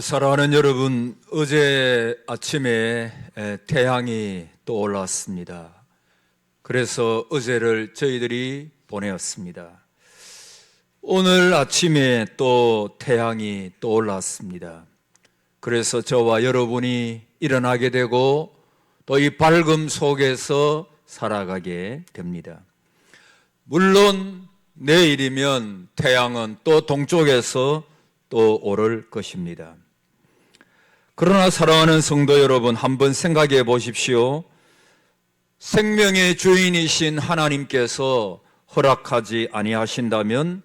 사랑하는 여러분, 어제 아침에 태양이 또 올랐습니다. 그래서 어제를 저희들이 보내었습니다. 오늘 아침에 또 태양이 또 올랐습니다. 그래서 저와 여러분이 일어나게 되고 또 이 밝음 속에서 살아가게 됩니다. 물론 내일이면 태양은 또 동쪽에서 또 오를 것입니다. 그러나 사랑하는 성도 여러분, 한번 생각해 보십시오. 생명의 주인이신 하나님께서 허락하지 아니하신다면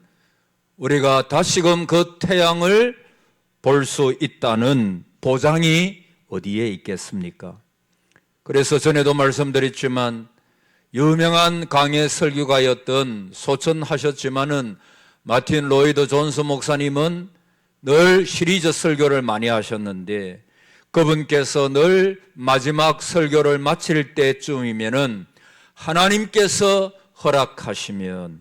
우리가 다시금 그 태양을 볼 수 있다는 보장이 어디에 있겠습니까? 그래서 전에도 말씀드렸지만 유명한 강의 설교가였던 소천하셨지만은 마틴 로이드 존스 목사님은 늘 시리즈 설교를 많이 하셨는데 그분께서 늘 마지막 설교를 마칠 때쯤이면은 하나님께서 허락하시면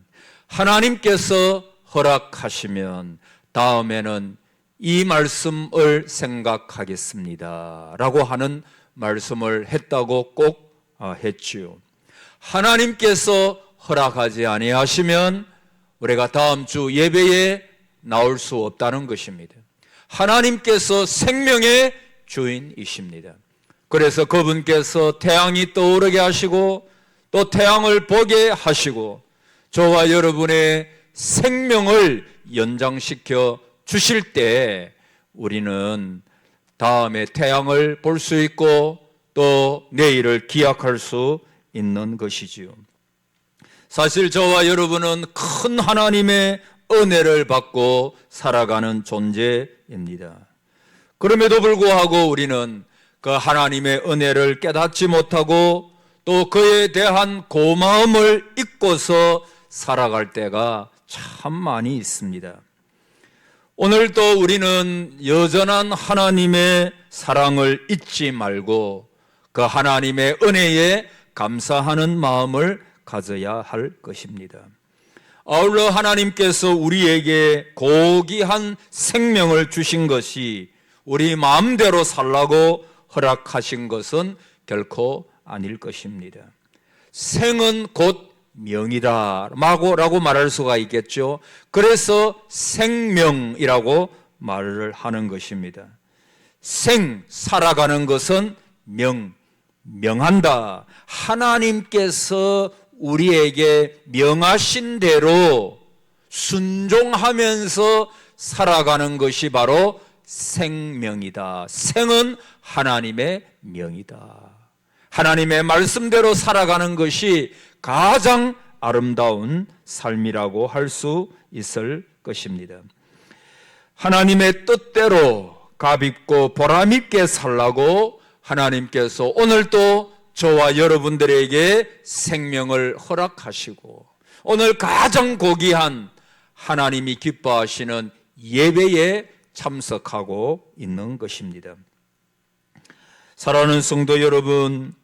다음에는 이 말씀을 생각하겠습니다 라고 하는 말씀을 했다고 꼭 했지요. 하나님께서 허락하지 아니하시면 우리가 다음 주 예배에 나올 수 없다는 것입니다. 하나님께서 생명의 주인이십니다. 그래서 그분께서 태양이 떠오르게 하시고 또 태양을 보게 하시고 저와 여러분의 생명을 연장시켜 주실 때 우리는 다음에 태양을 볼 수 있고 또 내일을 기약할 수 있는 것이지요. 사실 저와 여러분은 큰 하나님의 은혜를 받고 살아가는 존재입니다. 그럼에도 불구하고 우리는 그 하나님의 은혜를 깨닫지 못하고 또 그에 대한 고마움을 잊고서 살아갈 때가 참 많이 있습니다. 오늘도 우리는 여전한 하나님의 사랑을 잊지 말고 그 하나님의 은혜에 감사하는 마음을 가져야 할 것입니다. 아울러 하나님께서 우리에게 고귀한 생명을 주신 것이 우리 마음대로 살라고 허락하신 것은 결코 아닐 것입니다. 생은 곧 명이다 라고 말할 수가 있겠죠. 그래서 생명이라고 말을 하는 것입니다. 살아가는 것은 명한다. 하나님께서 우리에게 명하신 대로 순종하면서 살아가는 것이 바로 생명이다. 생은 하나님의 명이다. 하나님의 말씀대로 살아가는 것이 가장 아름다운 삶이라고 할 수 있을 것입니다. 하나님의 뜻대로 값있고 보람있게 살라고 하나님께서 오늘도 저와 여러분들에게 생명을 허락하시고 오늘 가장 고귀한 하나님이 기뻐하시는 예배에 참석하고 있는 것입니다. 사랑하는 성도 여러분,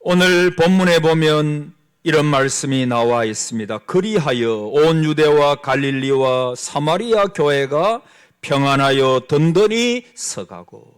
오늘 본문에 보면 이런 말씀이 나와 있습니다. 그리하여 온 유대와 갈릴리와 사마리아 교회가 평안하여 든든히 서가고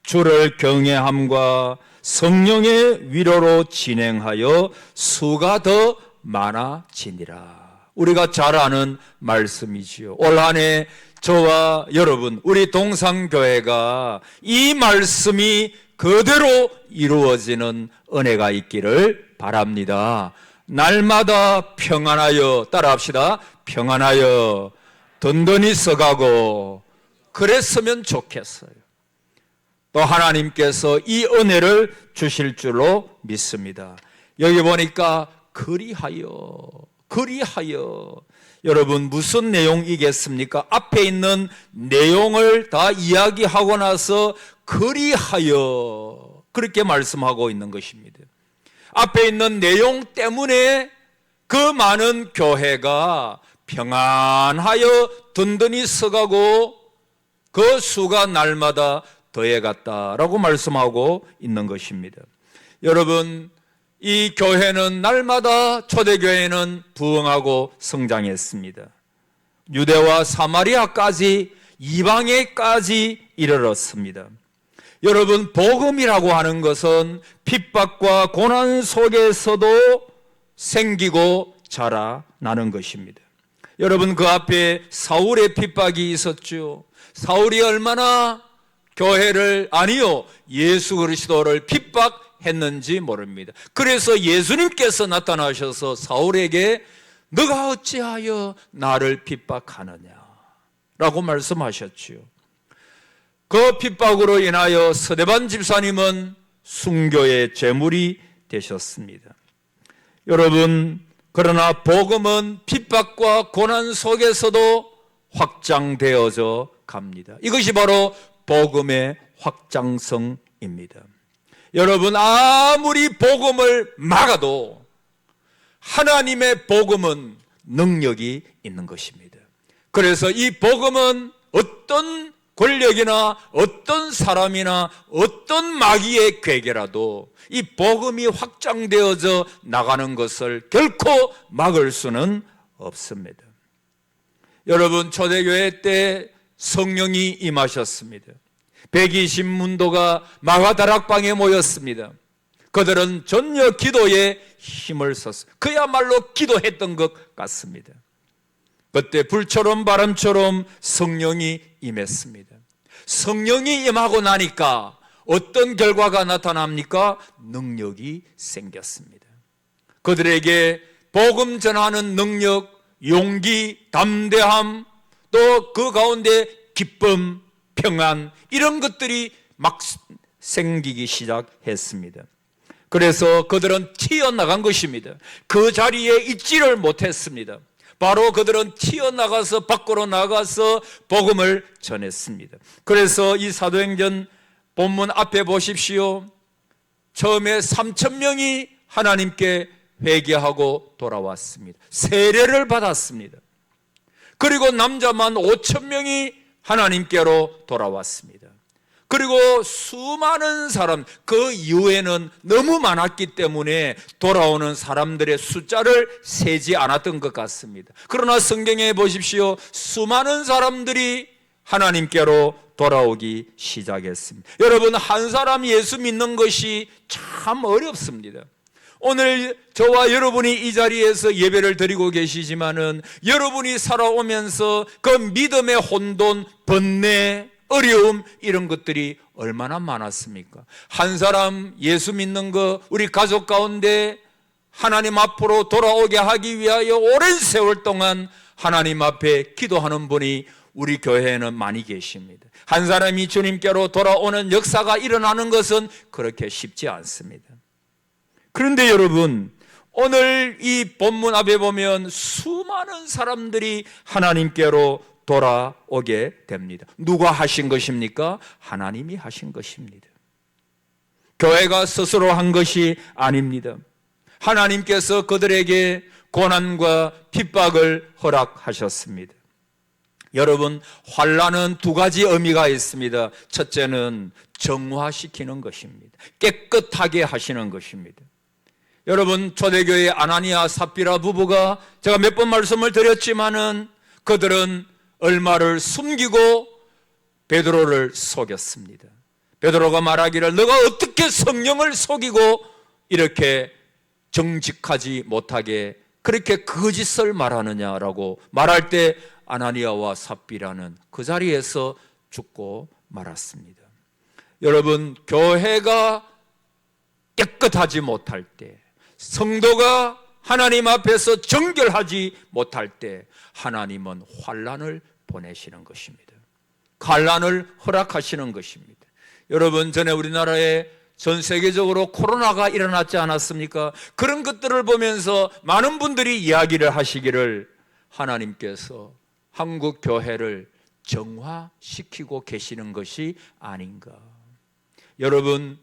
주를 경외함과 성령의 위로로 진행하여 수가 더 많아지니라. 우리가 잘 아는 말씀이지요. 올 한 해 저와 여러분, 우리 동산교회가 이 말씀이 그대로 이루어지는 은혜가 있기를 바랍니다. 날마다 평안하여, 따라합시다. 평안하여 든든히 서가고 그랬으면 좋겠어요. 또 하나님께서 이 은혜를 주실 줄로 믿습니다. 여기 보니까 그리하여 여러분 무슨 내용이겠습니까? 앞에 있는 내용을 다 이야기하고 나서 그리하여 그렇게 말씀하고 있는 것입니다. 앞에 있는 내용 때문에 그 많은 교회가 평안하여 든든히 서가고 그 수가 날마다 더해갔다라고 말씀하고 있는 것입니다. 여러분, 이 교회는 날마다 초대교회는 부흥하고 성장했습니다. 유대와 사마리아까지 이방에까지 이르렀습니다. 여러분, 복음이라고 하는 것은 핍박과 고난 속에서도 생기고 자라나는 것입니다. 여러분, 그 앞에 사울의 핍박이 있었죠. 사울이 얼마나 교회를, 아니요, 예수 그리스도를 핍박했는지 모릅니다. 그래서 예수님께서 나타나셔서 사울에게 너가 어찌하여 나를 핍박하느냐 라고 말씀하셨지요. 그 핍박으로 인하여 서대반 집사님은 순교의 제물이 되셨습니다. 여러분, 그러나 복음은 핍박과 고난 속에서도 확장되어져 갑니다. 이것이 바로 복음의 확장성입니다. 여러분, 아무리 복음을 막아도 하나님의 복음은 능력이 있는 것입니다. 그래서 이 복음은 어떤 권력이나 어떤 사람이나 어떤 마귀의 괴계라도 이 복음이 확장되어져 나가는 것을 결코 막을 수는 없습니다. 여러분, 초대교회 때 성령이 임하셨습니다. 120문도가 마가다락방에 모였습니다. 그들은 전혀 기도에 힘을 썼어요. 그야말로 기도했던 것 같습니다. 그때 불처럼 바람처럼 성령이 임했습니다. 성령이 임하고 나니까 어떤 결과가 나타납니까? 능력이 생겼습니다. 그들에게 복음 전하는 능력, 용기, 담대함, 또 그 가운데 기쁨, 평안, 이런 것들이 막 생기기 시작했습니다. 그래서 그들은 튀어나간 것입니다. 그 자리에 있지를 못했습니다. 바로 그들은 튀어나가서 밖으로 나가서 복음을 전했습니다. 그래서 이 사도행전 본문 앞에 보십시오. 처음에 3,000명이 하나님께 회개하고 돌아왔습니다. 세례를 받았습니다. 그리고 남자만 5,000명이 하나님께로 돌아왔습니다. 그리고 수많은 사람, 그 이후에는 너무 많았기 때문에 돌아오는 사람들의 숫자를 세지 않았던 것 같습니다. 그러나 성경에 보십시오. 수많은 사람들이 하나님께로 돌아오기 시작했습니다. 여러분, 한 사람 예수 믿는 것이 참 어렵습니다. 오늘 저와 여러분이 이 자리에서 예배를 드리고 계시지만은 여러분이 살아오면서 그 믿음의 혼돈, 번뇌, 어려움, 이런 것들이 얼마나 많았습니까? 한 사람 예수 믿는 거 우리 가족 가운데 하나님 앞으로 돌아오게 하기 위하여 오랜 세월 동안 하나님 앞에 기도하는 분이 우리 교회에는 많이 계십니다. 한 사람이 주님께로 돌아오는 역사가 일어나는 것은 그렇게 쉽지 않습니다. 그런데 여러분, 오늘 이 본문 앞에 보면 수많은 사람들이 하나님께로 돌아오게 됩니다. 누가 하신 것입니까? 하나님이 하신 것입니다. 교회가 스스로 한 것이 아닙니다. 하나님께서 그들에게 고난과 핍박을 허락하셨습니다. 여러분, 환난은 두 가지 의미가 있습니다. 첫째는 정화시키는 것입니다. 깨끗하게 하시는 것입니다. 여러분, 초대교회 아나니아 삽비라 부부가 제가 몇 번 말씀을 드렸지만은 그들은 얼마를 숨기고 베드로를 속였습니다. 베드로가 말하기를 너가 어떻게 성령을 속이고 이렇게 정직하지 못하게 그렇게 거짓을 말하느냐라고 말할 때 아나니아와 삽비라는 그 자리에서 죽고 말았습니다. 여러분, 교회가 깨끗하지 못할 때, 성도가 하나님 앞에서 정결하지 못할 때 하나님은 환난을 보내시는 것입니다. 환난을 허락하시는 것입니다. 여러분, 전에 우리나라에 전 세계적으로 코로나가 일어났지 않았습니까? 그런 것들을 보면서 많은 분들이 이야기를 하시기를 하나님께서 한국 교회를 정화시키고 계시는 것이 아닌가. 여러분,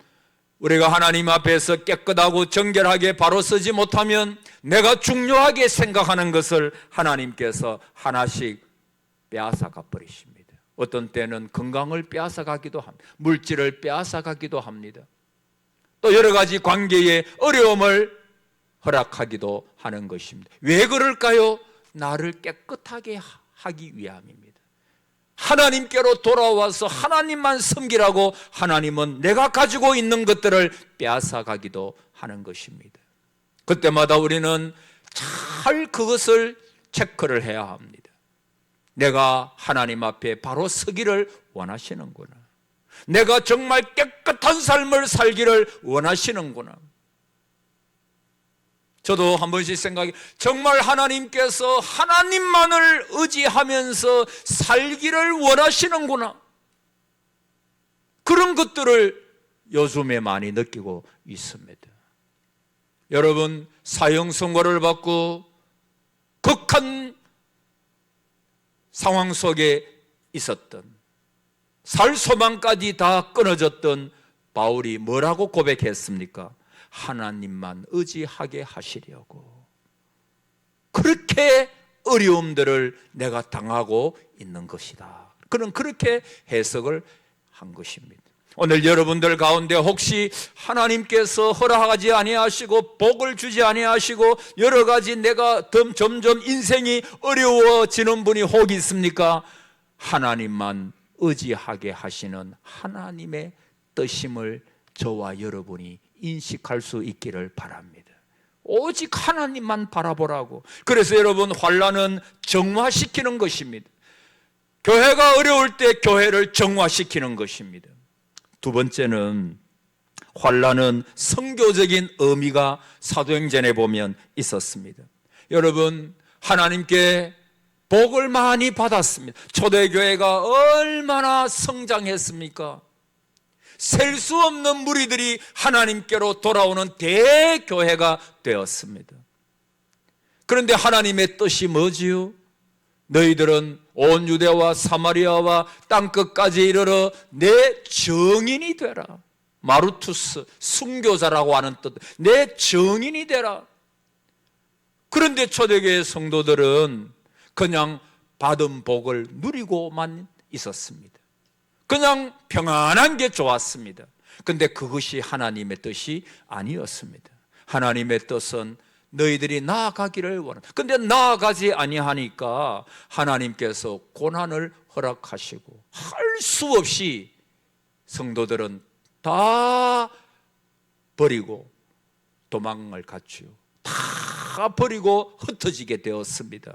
우리가 하나님 앞에서 깨끗하고 정결하게 바로 서지 못하면 내가 중요하게 생각하는 것을 하나님께서 하나씩 빼앗아가 버리십니다. 어떤 때는 건강을 빼앗아가기도 합니다. 물질을 빼앗아가기도 합니다. 또 여러 가지 관계의 어려움을 허락하기도 하는 것입니다. 왜 그럴까요? 나를 깨끗하게 하기 위함입니다. 하나님께로 돌아와서 하나님만 섬기라고 하나님은 내가 가지고 있는 것들을 빼앗아 가기도 하는 것입니다. 그때마다 우리는 잘 그것을 체크를 해야 합니다. 내가 하나님 앞에 바로 서기를 원하시는구나. 내가 정말 깨끗한 삶을 살기를 원하시는구나. 저도 한 번씩 생각해, 정말 하나님께서 하나님만을 의지하면서 살기를 원하시는구나. 그런 것들을 요즘에 많이 느끼고 있습니다. 여러분, 사형 선고를 받고 극한 상황 속에 있었던, 살 소망까지 다 끊어졌던 바울이 뭐라고 고백했습니까? 하나님만 의지하게 하시려고. 그렇게 어려움들을 내가 당하고 있는 것이다. 그는 그렇게 해석을 한 것입니다. 오늘 여러분들 가운데 혹시 하나님께서 허락하지 아니하시고 복을 주지 아니하시고 여러 가지 내가 점점 인생이 어려워지는 분이 혹 있습니까? 하나님만 의지하게 하시는 하나님의 뜻임을 저와 여러분이 인식할 수 있기를 바랍니다. 오직 하나님만 바라보라고. 그래서 여러분, 환난은 정화시키는 것입니다. 교회가 어려울 때 교회를 정화시키는 것입니다. 두 번째는 환난은 선교적인 의미가 사도행전에 보면 있었습니다. 여러분, 하나님께 복을 많이 받았습니다. 초대교회가 얼마나 성장했습니까? 셀 수 없는 무리들이 하나님께로 돌아오는 대교회가 되었습니다. 그런데 하나님의 뜻이 뭐지요? 너희들은 온 유대와 사마리아와 땅끝까지 이르러 내 증인이 되라. 마루투스, 순교자라고 하는 뜻, 내 증인이 되라. 그런데 초대교회 성도들은 그냥 받은 복을 누리고만 있었습니다. 그냥 평안한 게 좋았습니다. 그런데 그것이 하나님의 뜻이 아니었습니다. 하나님의 뜻은 너희들이 나아가기를 원한다. 그런데 나아가지 아니하니까 하나님께서 고난을 허락하시고 할 수 없이 성도들은 다 버리고 도망을 갔지요. 다 버리고 흩어지게 되었습니다.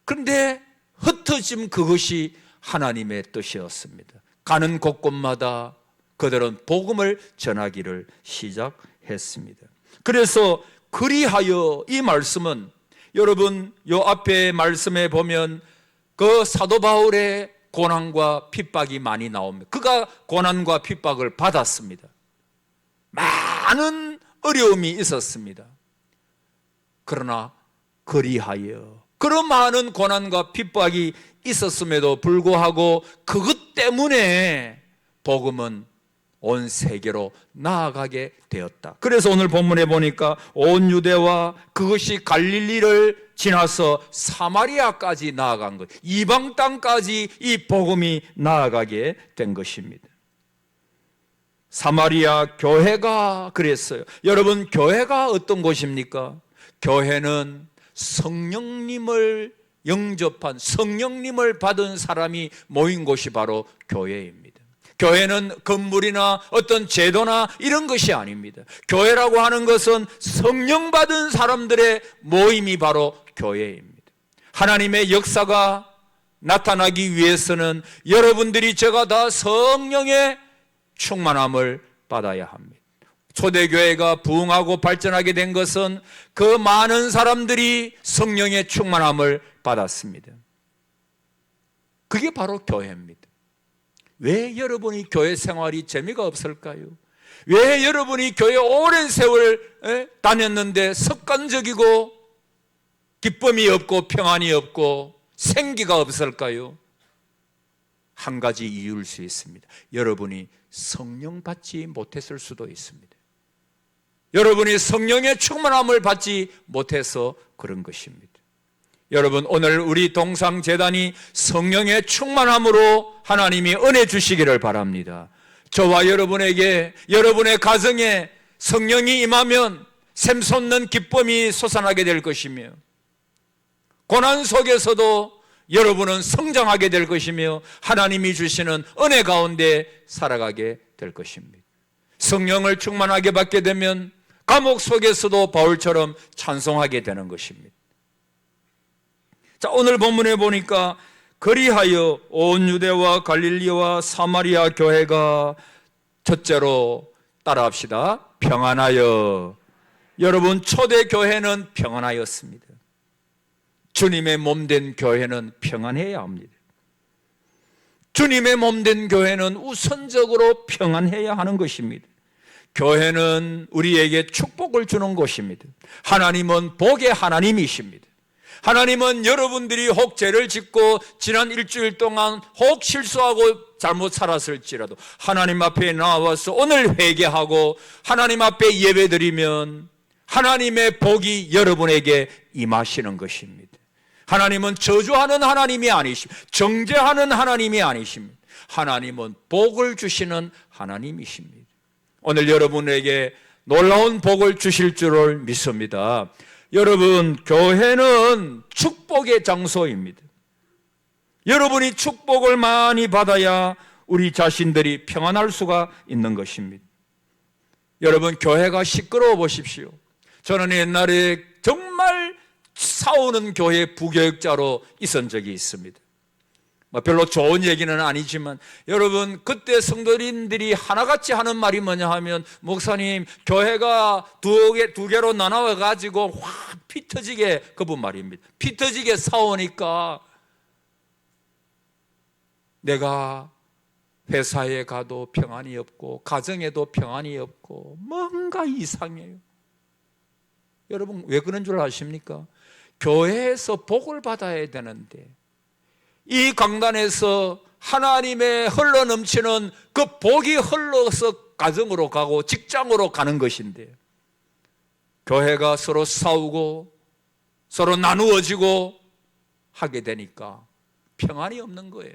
그런데 흩어짐 그것이 하나님의 뜻이었습니다. 가는 곳곳마다 그들은 복음을 전하기를 시작했습니다. 그래서 그리하여, 이 말씀은 여러분 요 앞에 말씀에 보면 그 사도 바울의 고난과 핍박이 많이 나옵니다. 그가 고난과 핍박을 받았습니다. 많은 어려움이 있었습니다. 그러나 그리하여, 그런 많은 고난과 핍박이 있었음에도 불구하고 그것 때문에 복음은 온 세계로 나아가게 되었다. 그래서 오늘 본문에 보니까 온 유대와 그것이 갈릴리를 지나서 사마리아까지 나아간 것, 이방 땅까지 이 복음이 나아가게 된 것입니다. 사마리아 교회가 그랬어요. 여러분, 교회가 어떤 곳입니까? 교회는 성령님을 영접한, 성령님을 받은 사람이 모인 곳이 바로 교회입니다. 교회는 건물이나 어떤 제도나 이런 것이 아닙니다. 교회라고 하는 것은 성령 받은 사람들의 모임이 바로 교회입니다. 하나님의 역사가 나타나기 위해서는 여러분들이 제가 다 성령의 충만함을 받아야 합니다. 초대교회가 부흥하고 발전하게 된 것은 그 많은 사람들이 성령의 충만함을 받았습니다. 그게 바로 교회입니다. 왜 여러분이 교회 생활이 재미가 없을까요? 왜 여러분이 교회 오랜 세월 다녔는데 습관적이고 기쁨이 없고 평안이 없고 생기가 없을까요? 한 가지 이유일 수 있습니다. 여러분이 성령 받지 못했을 수도 있습니다. 여러분이 성령의 충만함을 받지 못해서 그런 것입니다. 여러분, 오늘 우리 동상제단이 성령의 충만함으로 하나님이 은혜 주시기를 바랍니다. 저와 여러분에게, 여러분의 가정에 성령이 임하면 샘솟는 기쁨이 솟아나게 될 것이며, 고난 속에서도 여러분은 성장하게 될 것이며 하나님이 주시는 은혜 가운데 살아가게 될 것입니다. 성령을 충만하게 받게 되면 감옥 속에서도 바울처럼 찬송하게 되는 것입니다. 자, 오늘 본문에 보니까 그리하여 온 유대와 갈릴리와 사마리아 교회가 첫째로 따라합시다. 평안하여. 여러분, 초대 교회는 평안하였습니다. 주님의 몸된 교회는 평안해야 합니다. 주님의 몸된 교회는 우선적으로 평안해야 하는 것입니다. 교회는 우리에게 축복을 주는 곳입니다. 하나님은 복의 하나님이십니다. 하나님은 여러분들이 혹 죄를 짓고 지난 일주일 동안 혹 실수하고 잘못 살았을지라도 하나님 앞에 나와서 오늘 회개하고 하나님 앞에 예배드리면 하나님의 복이 여러분에게 임하시는 것입니다. 하나님은 저주하는 하나님이 아니십니다. 정죄하는 하나님이 아니십니다. 하나님은 복을 주시는 하나님이십니다. 오늘 여러분에게 놀라운 복을 주실 줄을 믿습니다. 여러분, 교회는 축복의 장소입니다. 여러분이 축복을 많이 받아야 우리 자신들이 평안할 수가 있는 것입니다. 여러분, 교회가 시끄러워 보십시오. 저는 옛날에 정말 싸우는 교회 부교육자로 있은 적이 있습니다. 별로 좋은 얘기는 아니지만 여러분, 그때 성도님들이 하나같이 하는 말이 뭐냐 하면, 목사님, 교회가 두 개로 나눠 가지고 확 피 터지게, 그분 말입니다. 피 터지게 싸우니까 내가 회사에 가도 평안이 없고 가정에도 평안이 없고 뭔가 이상해요. 여러분, 왜 그런 줄 아십니까? 교회에서 복을 받아야 되는데 이 강단에서 하나님의 흘러넘치는 그 복이 흘러서 가정으로 가고 직장으로 가는 것인데, 교회가 서로 싸우고 서로 나누어지고 하게 되니까 평안이 없는 거예요.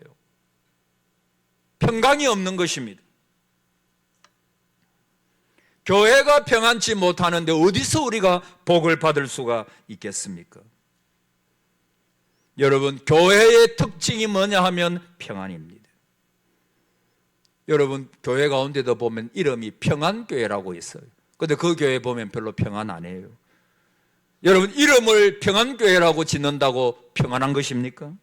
평강이 없는 것입니다. 교회가 평안치 못하는데 어디서 우리가 복을 받을 수가 있겠습니까? 여러분, 교회의 특징이 뭐냐 하면 평안입니다. 여러분, 교회 가운데도 보면 이름이 평안교회라고 있어요. 그런데 그 교회 보면 별로 평안 안 해요. 여러분, 이름을 평안교회라고 짓는다고 평안한 것입니까?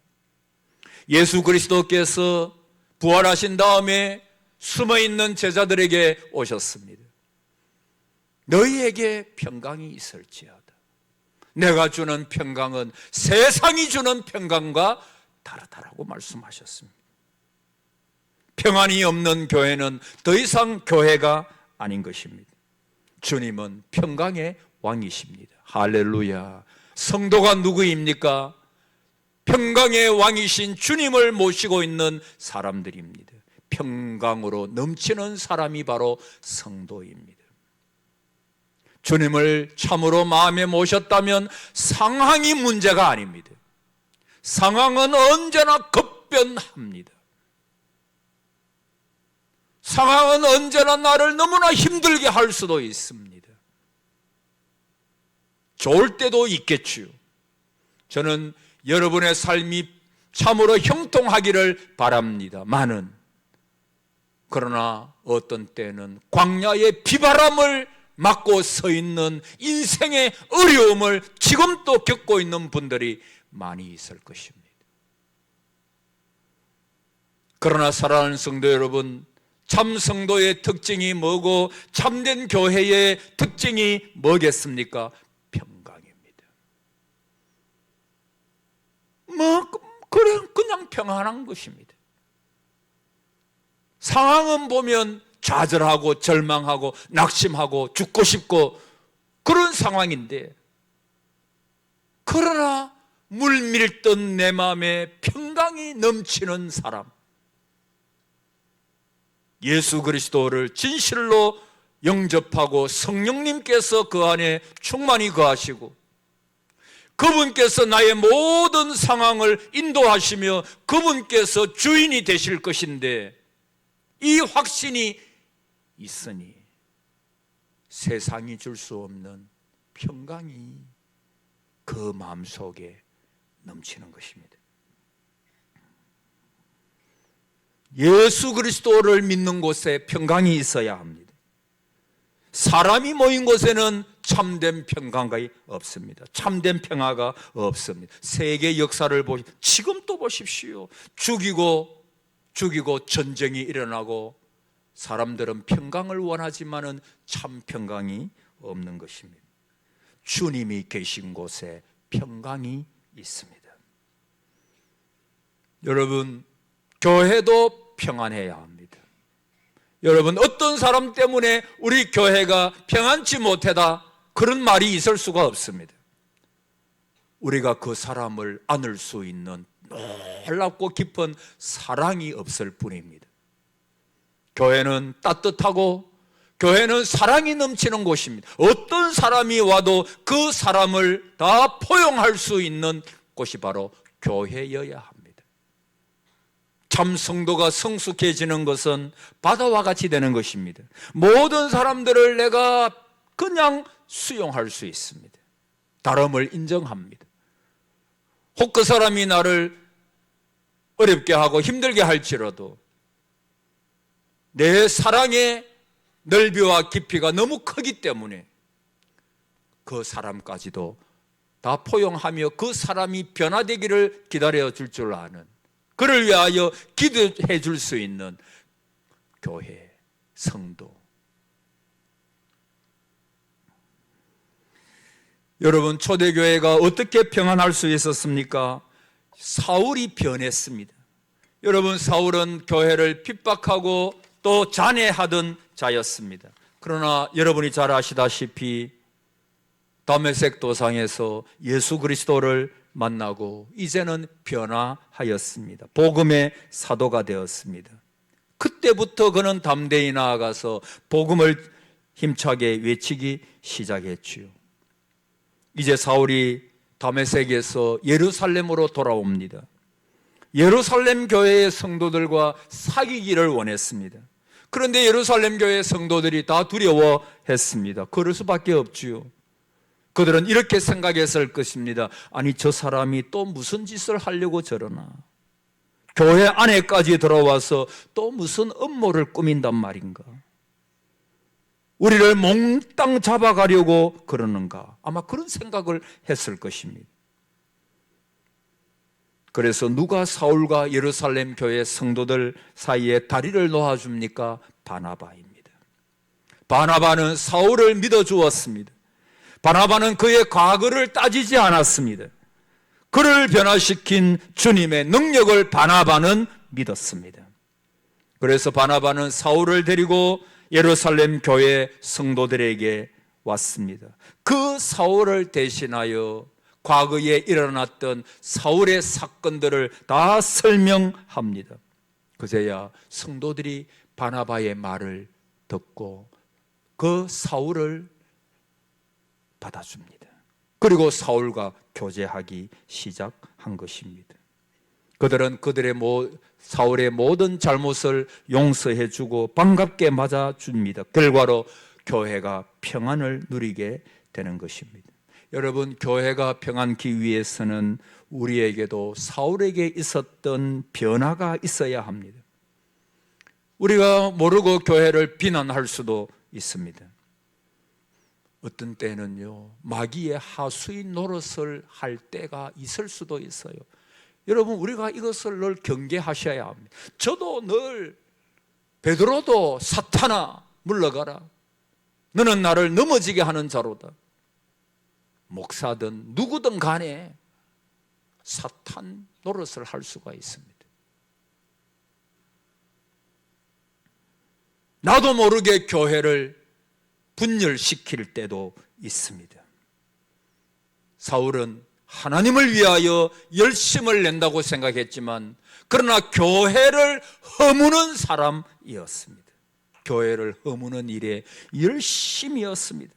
예수 그리스도께서 부활하신 다음에 숨어있는 제자들에게 오셨습니다. 너희에게 평강이 있을지어다. 내가 주는 평강은 세상이 주는 평강과 다르다라고 말씀하셨습니다. 평안이 없는 교회는 더 이상 교회가 아닌 것입니다. 주님은 평강의 왕이십니다. 할렐루야. 성도가 누구입니까? 평강의 왕이신 주님을 모시고 있는 사람들입니다. 평강으로 넘치는 사람이 바로 성도입니다. 주님을 참으로 마음에 모셨다면 상황이 문제가 아닙니다. 상황은 언제나 급변합니다. 상황은 언제나 나를 너무나 힘들게 할 수도 있습니다. 좋을 때도 있겠지요. 저는 여러분의 삶이 참으로 형통하기를 바랍니다만은, 그러나 어떤 때는 광야의 비바람을 맞고 서 있는 인생의 어려움을 지금도 겪고 있는 분들이 많이 있을 것입니다. 그러나 사랑하는 성도 여러분, 참 성도의 특징이 뭐고 참된 교회의 특징이 뭐겠습니까? 평강입니다. 그냥 평안한 것입니다. 상황은 보면 좌절하고 절망하고 낙심하고 죽고 싶고 그런 상황인데, 그러나 물밀던 내 마음에 평강이 넘치는 사람, 예수 그리스도를 진실로 영접하고 성령님께서 그 안에 충만히 거하시고 그분께서 나의 모든 상황을 인도하시며 그분께서 주인이 되실 것인데, 이 확신이 있으니 세상이 줄 수 없는 평강이 그 마음속에 넘치는 것입니다. 예수 그리스도를 믿는 곳에 평강이 있어야 합니다. 사람이 모인 곳에는 참된 평강이 없습니다. 참된 평화가 없습니다. 세계 역사를 지금 또 보십시오. 죽이고 전쟁이 일어나고 사람들은 평강을 원하지만은 참 평강이 없는 것입니다. 주님이 계신 곳에 평강이 있습니다. 여러분, 교회도 평안해야 합니다. 여러분, 어떤 사람 때문에 우리 교회가 평안치 못하다, 그런 말이 있을 수가 없습니다. 우리가 그 사람을 안을 수 있는 놀랍고 깊은 사랑이 없을 뿐입니다. 교회는 따뜻하고 교회는 사랑이 넘치는 곳입니다. 어떤 사람이 와도 그 사람을 다 포용할 수 있는 곳이 바로 교회여야 합니다. 참 성도가 성숙해지는 것은 바다와 같이 되는 것입니다. 모든 사람들을 내가 그냥 수용할 수 있습니다. 다름을 인정합니다. 혹 그 사람이 나를 어렵게 하고 힘들게 할지라도 내 사랑의 넓이와 깊이가 너무 크기 때문에 그 사람까지도 다 포용하며 그 사람이 변화되기를 기다려 줄 줄 아는, 그를 위하여 기도해 줄 수 있는 교회, 성도. 여러분, 초대교회가 어떻게 평안할 수 있었습니까? 사울이 변했습니다. 여러분, 사울은 교회를 핍박하고 또 잔해하던 자였습니다. 그러나 여러분이 잘 아시다시피 다메섹 도상에서 예수 그리스도를 만나고 이제는 변화하였습니다. 복음의 사도가 되었습니다. 그때부터 그는 담대히 나아가서 복음을 힘차게 외치기 시작했지요. 이제 사울이 다메섹에서 예루살렘으로 돌아옵니다. 예루살렘 교회의 성도들과 사귀기를 원했습니다. 그런데 예루살렘 교회의 성도들이 다 두려워했습니다. 그럴 수밖에 없지요. 그들은 이렇게 생각했을 것입니다. 아니, 저 사람이 또 무슨 짓을 하려고 저러나? 교회 안에까지 들어와서 또 무슨 음모를 꾸민단 말인가? 우리를 몽땅 잡아가려고 그러는가? 아마 그런 생각을 했을 것입니다. 그래서 누가 사울과 예루살렘 교회 성도들 사이에 다리를 놓아줍니까? 바나바입니다. 바나바는 사울을 믿어주었습니다. 바나바는 그의 과거를 따지지 않았습니다. 그를 변화시킨 주님의 능력을 바나바는 믿었습니다. 그래서 바나바는 사울을 데리고 예루살렘 교회 성도들에게 왔습니다. 그 사울을 대신하여 과거에 일어났던 사울의 사건들을 다 설명합니다. 그제야 성도들이 바나바의 말을 듣고 그 사울을 받아줍니다. 그리고 사울과 교제하기 시작한 것입니다. 그들은 사울의 모든 잘못을 용서해주고 반갑게 맞아줍니다. 결과로 교회가 평안을 누리게 되는 것입니다. 여러분, 교회가 평안기 위해서는 우리에게도 사울에게 있었던 변화가 있어야 합니다. 우리가 모르고 교회를 비난할 수도 있습니다. 어떤 때는요, 마귀의 하수인 노릇을 할 때가 있을 수도 있어요. 여러분, 우리가 이것을 늘 경계하셔야 합니다. 저도 늘 베드로도 사탄아 물러가라, 너는 나를 넘어지게 하는 자로다. 목사든 누구든 간에 사탄 노릇을 할 수가 있습니다. 나도 모르게 교회를 분열시킬 때도 있습니다. 사울은 하나님을 위하여 열심을 낸다고 생각했지만 그러나 교회를 허무는 사람이었습니다. 교회를 허무는 일에 열심이었습니다.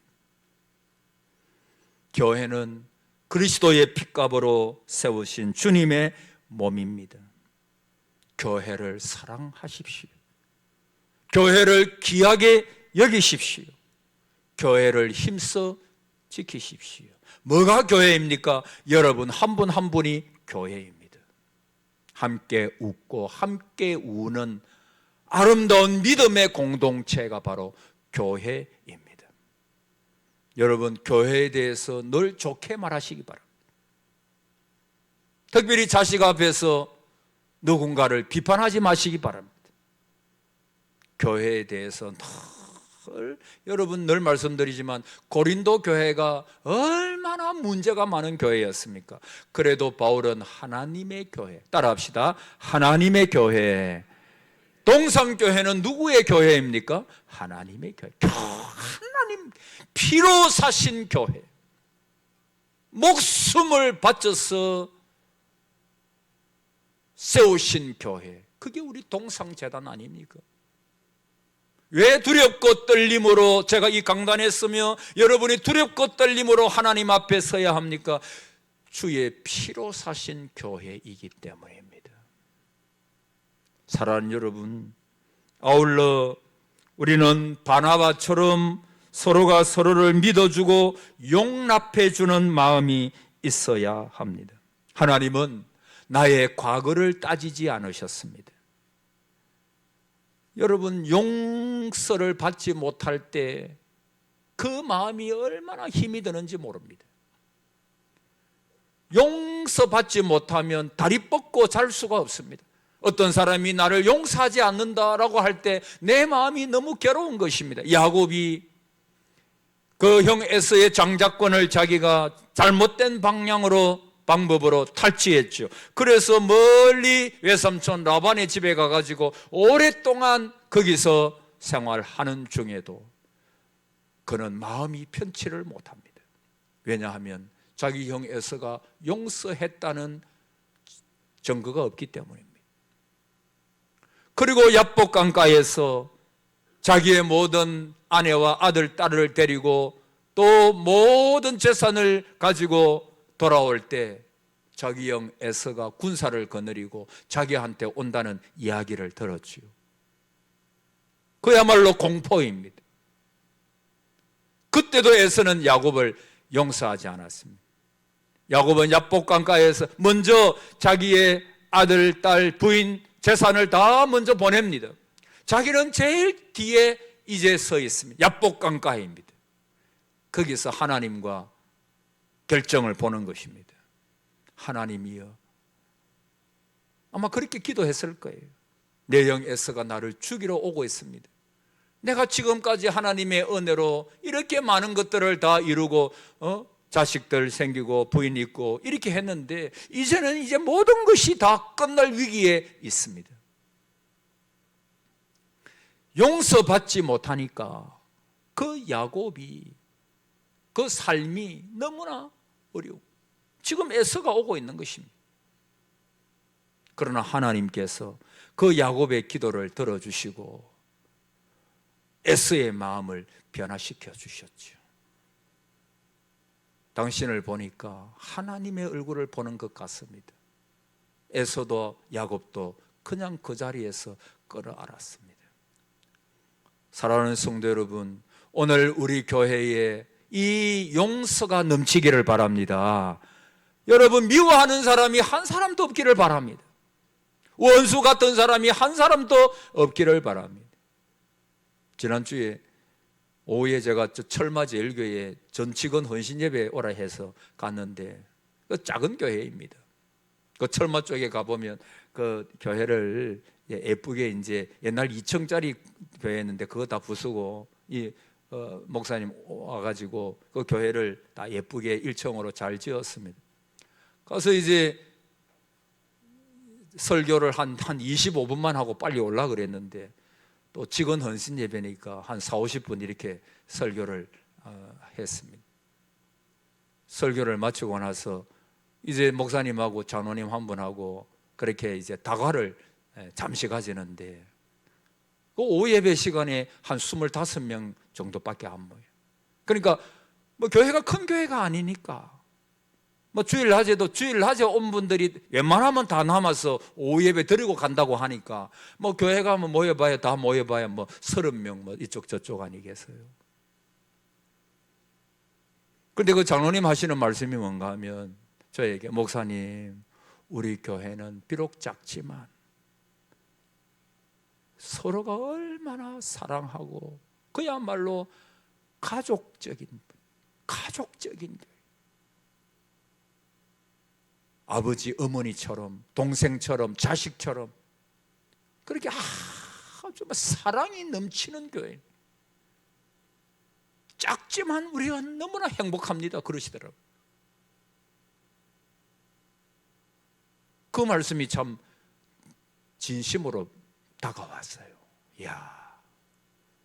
교회는 그리스도의 핏값으로 세우신 주님의 몸입니다. 교회를 사랑하십시오. 교회를 귀하게 여기십시오. 교회를 힘써 지키십시오. 뭐가 교회입니까? 여러분 한 분 한 분이 교회입니다. 함께 웃고 함께 우는 아름다운 믿음의 공동체가 바로 교회입니다. 여러분, 교회에 대해서 늘 좋게 말하시기 바랍니다. 특별히 자식 앞에서 누군가를 비판하지 마시기 바랍니다. 교회에 대해서 여러분 늘 말씀드리지만 고린도 교회가 얼마나 문제가 많은 교회였습니까? 그래도 바울은 하나님의 교회, 따라합시다. 하나님의 교회. 동성교회는 누구의 교회입니까? 하나님의 교회. 하나님 피로 사신 교회, 목숨을 바쳐서 세우신 교회, 그게 우리 동성재단 아닙니까? 왜 두렵고 떨림으로 제가 이 강단에 서며 여러분이 두렵고 떨림으로 하나님 앞에 서야 합니까? 주의 피로 사신 교회이기 때문입니다. 사랑하는 여러분, 아울러 우리는 바나바처럼 서로가 서로를 믿어주고 용납해주는 마음이 있어야 합니다. 하나님은 나의 과거를 따지지 않으셨습니다. 여러분, 용서를 받지 못할 때 그 마음이 얼마나 힘이 드는지 모릅니다. 용서받지 못하면 다리 뻗고 잘 수가 없습니다. 어떤 사람이 나를 용서하지 않는다라고 할 때 내 마음이 너무 괴로운 것입니다. 야곱이 그 형 에서의 장자권을 자기가 잘못된 방법으로 탈취했죠. 그래서 멀리 외삼촌 라반의 집에 가가지고 오랫동안 거기서 생활하는 중에도 그는 마음이 편치를 못합니다. 왜냐하면 자기 형 에서가 용서했다는 증거가 없기 때문입니다. 그리고 야복 강가에서 자기의 모든 아내와 아들, 딸을 데리고 또 모든 재산을 가지고 돌아올 때 자기 형 에서가 군사를 거느리고 자기한테 온다는 이야기를 들었지요. 그야말로 공포입니다. 그때도 에서는 야곱을 용서하지 않았습니다. 야곱은 야복 강가에서 먼저 자기의 아들, 딸, 부인, 재산을 다 먼저 보냅니다. 자기는 제일 뒤에 이제 서 있습니다. 야복 강가입니다. 거기서 하나님과 결정을 보는 것입니다. 하나님이여, 아마 그렇게 기도했을 거예요. 내 형 에서가 나를 죽이러 오고 있습니다. 내가 지금까지 하나님의 은혜로 이렇게 많은 것들을 다 이루고 자식들 생기고 부인 있고 이렇게 했는데 이제는 모든 것이 다 끝날 위기에 있습니다. 용서받지 못하니까 그 야곱이 그 삶이 너무나 어려워. 지금 에서가 오고 있는 것입니다. 그러나 하나님께서 그 야곱의 기도를 들어주시고 에서의 마음을 변화시켜 주셨죠. 당신을 보니까 하나님의 얼굴을 보는 것 같습니다. 에서도 야곱도 그냥 그 자리에서 끌어안았습니다. 사랑하는 성도 여러분, 오늘 우리 교회에 이 용서가 넘치기를 바랍니다. 여러분, 미워하는 사람이 한 사람도 없기를 바랍니다. 원수 같은 사람이 한 사람도 없기를 바랍니다. 지난주에 오후에 제가 철마제일교회 전직원 헌신예배 오라 해서 갔는데 그 작은 교회입니다. 그 철마 쪽에 가보면 그 교회를 예쁘게 이제 옛날 2층짜리 교회였는데 그거 다 부수고 목사님 와가지고 그 교회를 다 예쁘게 1층으로 잘 지었습니다. 가서 이제 설교를 한 25분만 하고 빨리 올라 그랬는데 또 직원 헌신 예배니까 한 40-50분 이렇게 설교를 했습니다. 설교를 마치고 나서 이제 목사님하고 장로님 한 분하고 그렇게 이제 다과를 잠시 가지는데 그 오후 예배 시간에 한 25명 정도밖에 안 모여요. 그러니까 뭐 교회가 큰 교회가 아니니까 뭐 주일 낮에 온 분들이 웬만하면 다 남아서 오후 예배 드리고 간다고 하니까 뭐 교회 가면 다 모여봐야 뭐 30명 뭐 이쪽 저쪽 아니겠어요. 그런데 그 장로님 하시는 말씀이 뭔가 하면 저에게 목사님, 우리 교회는 비록 작지만 서로가 얼마나 사랑하고 그야말로 가족적인 교회. 아버지, 어머니처럼, 동생처럼, 자식처럼 그렇게 아주 사랑이 넘치는 교회. 작지만 우리가 너무나 행복합니다. 그러시더라고요. 그 말씀이 참 진심으로 다가왔어요. 이야,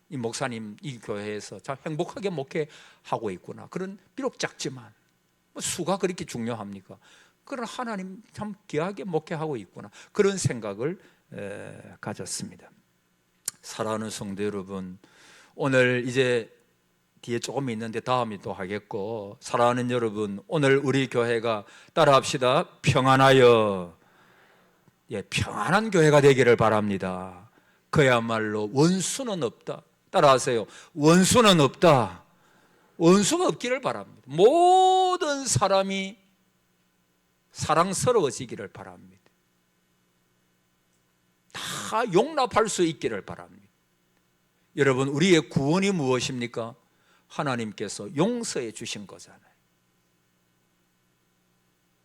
이 목사님 이 교회에서 참 행복하게 목회하고 있구나. 그런 비록 작지만 수가 그렇게 중요합니까? 그런 하나님 참 귀하게 목회하고 있구나. 그런 생각을 가졌습니다. 사랑하는 성도 여러분, 오늘 이제 뒤에 조금 있는데 다음에 또 하겠고, 사랑하는 여러분, 오늘 우리 교회가 따라합시다. 평안하여, 평안한 교회가 되기를 바랍니다. 그야말로 원수는 없다. 따라하세요. 원수는 없다. 원수가 없기를 바랍니다. 모든 사람이 사랑스러워지기를 바랍니다. 다 용납할 수 있기를 바랍니다. 여러분, 우리의 구원이 무엇입니까? 하나님께서 용서해 주신 거잖아요.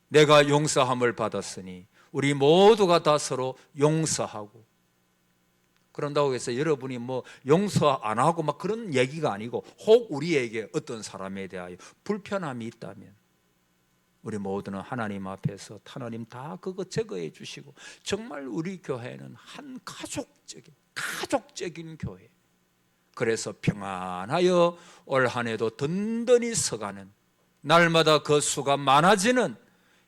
내가 용서함을 받았으니 우리 모두가 다 서로 용서하고, 그런다고 해서 여러분이 용서 안 하고 그런 얘기가 아니고, 혹 우리에게 어떤 사람에 대하여 불편함이 있다면 우리 모두는 하나님 앞에서 하나님 다 그거 제거해 주시고, 정말 우리 교회는 한 가족적인 교회. 그래서 평안하여 올 한 해도 든든히 서가는, 날마다 그 수가 많아지는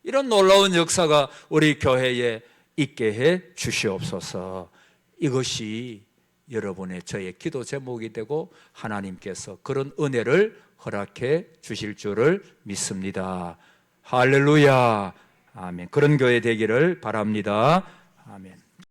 이런 놀라운 역사가 우리 교회에 있게 해 주시옵소서. 이것이 여러분의 저의 기도 제목이 되고 하나님께서 그런 은혜를 허락해 주실 줄을 믿습니다. 할렐루야. 아멘. 그런 교회 되기를 바랍니다. 아멘.